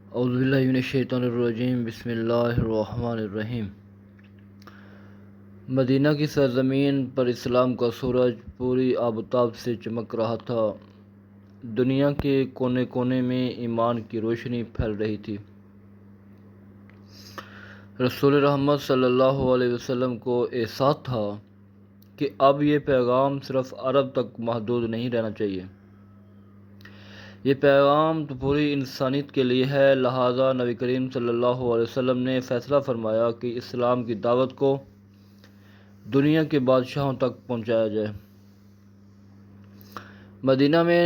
اعوذ باللہ من الشیطان الرجیم، بسم اللہ الرحمن الرحیم۔ مدینہ کی سرزمین پر اسلام کا سورج پوری آفتاب سے چمک رہا تھا۔ دنیا کے کونے کونے میں ایمان کی روشنی پھیل رہی تھی۔ رسول رحمت صلی اللہ علیہ وسلم کو احساس تھا کہ اب یہ پیغام صرف عرب تک محدود نہیں رہنا چاہیے، یہ پیغام تو پوری انسانیت کے لیے ہے۔ لہٰذا نبی کریم صلی اللہ علیہ وسلم نے فیصلہ فرمایا کہ اسلام کی دعوت کو دنیا کے بادشاہوں تک پہنچایا جائے۔ مدینہ میں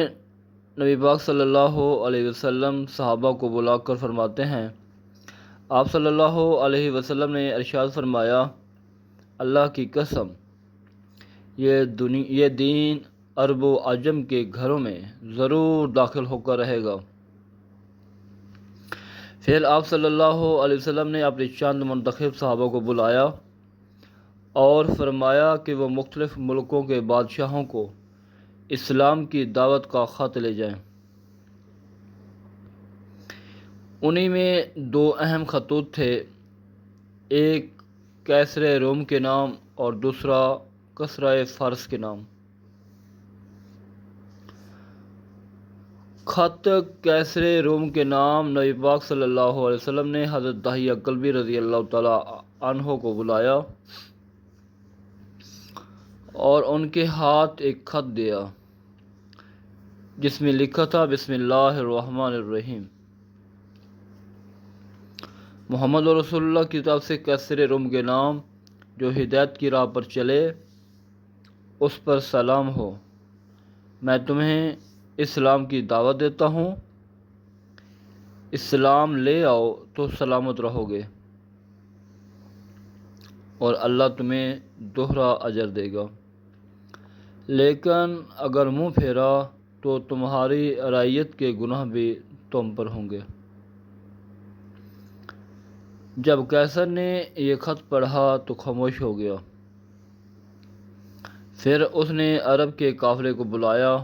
نبی پاک صلی اللہ علیہ وسلم صحابہ کو بلا کر فرماتے ہیں، آپ صلی اللہ علیہ وسلم نے ارشاد فرمایا، اللہ کی قسم، یہ دین عرب و عجم کے گھروں میں ضرور داخل ہو کر رہے گا۔ پھر آپ صلی اللہ علیہ وسلم نے اپنے چند منتخب صحابہ کو بلایا اور فرمایا کہ وہ مختلف ملکوں کے بادشاہوں کو اسلام کی دعوت کا خط لے جائیں۔ انہی میں دو اہم خطوط تھے، ایک کیسر روم کے نام اور دوسرا کسرا فارس کے نام۔ خط کیسر روم کے نام نبی پاک صلی اللہ علیہ وسلم نے حضرت دحیہ کلبی رضی اللہ تعالیٰ عنہ کو بلایا اور ان کے ہاتھ ایک خط دیا جس میں لکھا تھا، بسم اللہ الرحمن الرحیم، محمد رسول اللہ کی طرف سے کیسر روم کے نام جو ہدایت کی راہ پر چلے اس پر سلام ہو، میں تمہیں اسلام کی دعوت دیتا ہوں، اسلام لے آؤ تو سلامت رہو گے اور اللہ تمہیں دوہرا اجر دے گا، لیکن اگر منہ پھیرا تو تمہاری رعیت کے گناہ بھی تم پر ہوں گے۔ جب کیسر نے یہ خط پڑھا تو خاموش ہو گیا۔ پھر اس نے عرب کے قافلے کو بلایا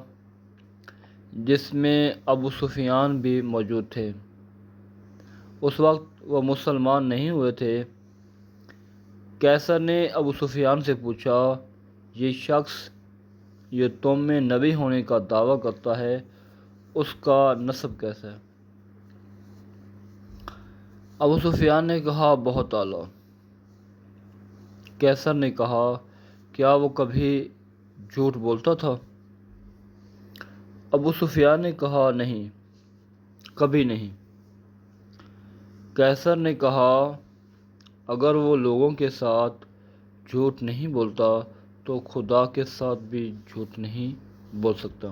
جس میں ابو سفیان بھی موجود تھے۔ اس وقت وہ مسلمان نہیں ہوئے تھے۔ کیسر نے ابو سفیان سے پوچھا، یہ شخص جو تم میں نبی ہونے کا دعویٰ کرتا ہے اس کا نسب کیسا ہے؟ ابو سفیان نے کہا، بہت اعلیٰ۔ کیسر نے کہا، کیا وہ کبھی جھوٹ بولتا تھا؟ ابو سفیان نے کہا، نہیں، کبھی نہیں۔ کیسر نے کہا، اگر وہ لوگوں کے ساتھ جھوٹ نہیں بولتا تو خدا کے ساتھ بھی جھوٹ نہیں بول سکتا۔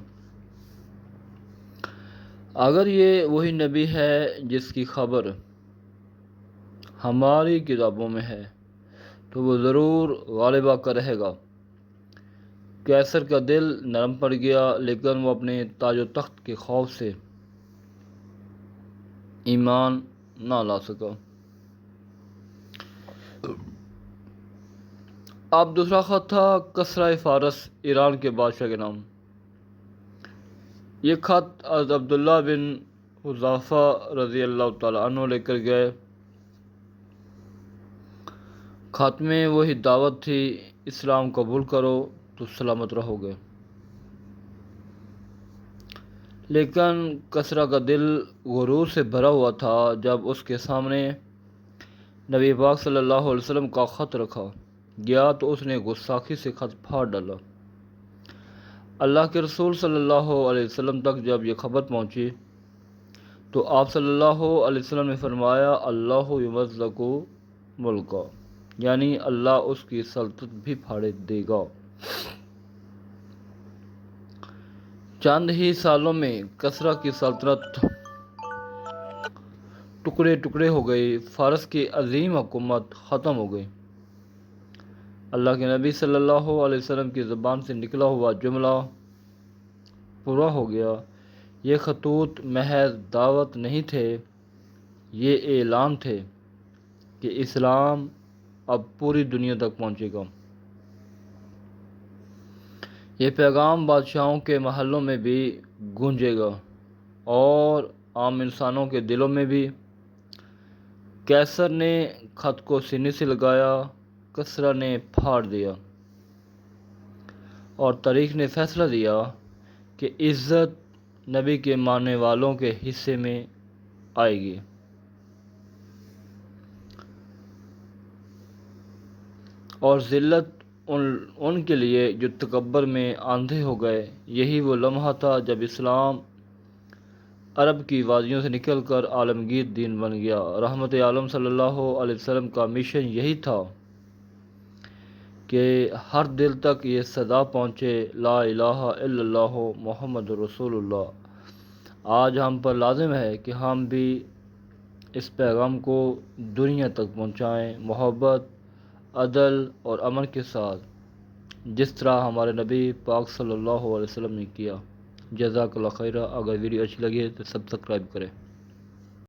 اگر یہ وہی نبی ہے جس کی خبر ہماری کتابوں میں ہے تو وہ ضرور غالب آ کر رہے گا۔ کیسر کا دل نرم پڑ گیا، لیکن وہ اپنے تاج و تخت کے خوف سے ایمان نہ لا سکا۔ اب دوسرا خط تھا کسرا فارس، ایران کے بادشاہ کے نام۔ یہ خط حضرت عبداللہ بن حذافہ رضی اللہ تعالیٰ عنہ لے کر گئے۔ خط میں وہی دعوت تھی، اسلام قبول کرو تو سلامت رہو گے۔ لیکن کسرا کا دل غرور سے بھرا ہوا تھا۔ جب اس کے سامنے نبی پاک صلی اللہ علیہ وسلم کا خط رکھا گیا تو اس نے گستاخی سے خط پھاڑ ڈالا۔ اللہ کے رسول صلی اللہ علیہ وسلم تک جب یہ خبر پہنچی تو آپ صلی اللہ علیہ وسلم نے فرمایا، اللہ یمزق ملکا، یعنی اللہ اس کی سلطنت بھی پھاڑ دے گا۔ چند ہی سالوں میں کسرا کی سلطنت ٹکڑے ٹکڑے ہو گئی، فارس کی عظیم حکومت ختم ہو گئی۔ اللہ کے نبی صلی اللہ علیہ وسلم کی زبان سے نکلا ہوا جملہ پورا ہو گیا۔ یہ خطوط محض دعوت نہیں تھے، یہ اعلان تھے کہ اسلام اب پوری دنیا تک پہنچے گا۔ یہ پیغام بادشاہوں کے محلوں میں بھی گونجے گا اور عام انسانوں کے دلوں میں بھی۔ کیسر نے خط کو سینے سے لگایا، کسریٰ نے پھاڑ دیا، اور تاریخ نے فیصلہ دیا کہ عزت نبی کے ماننے والوں کے حصے میں آئے گی۔ اور ذلت ان کے لیے جو تکبر میں آندھے ہو گئے۔ یہی وہ لمحہ تھا جب اسلام عرب کی وادیوں سے نکل کر عالمگیر دین بن گیا۔ رحمت عالم صلی اللہ علیہ وسلم کا مشن یہی تھا کہ ہر دل تک یہ صدا پہنچے، لا الہ الا اللہ محمد رسول اللہ۔ آج ہم پر لازم ہے کہ ہم بھی اس پیغام کو دنیا تک پہنچائیں، محبت، عدل اور امن کے ساتھ، جس طرح ہمارے نبی پاک صلی اللہ علیہ وسلم نے کیا۔ جزاک اللہ خیرہ۔ اگر ویڈیو اچھی لگے تو سبسکرائب کریں۔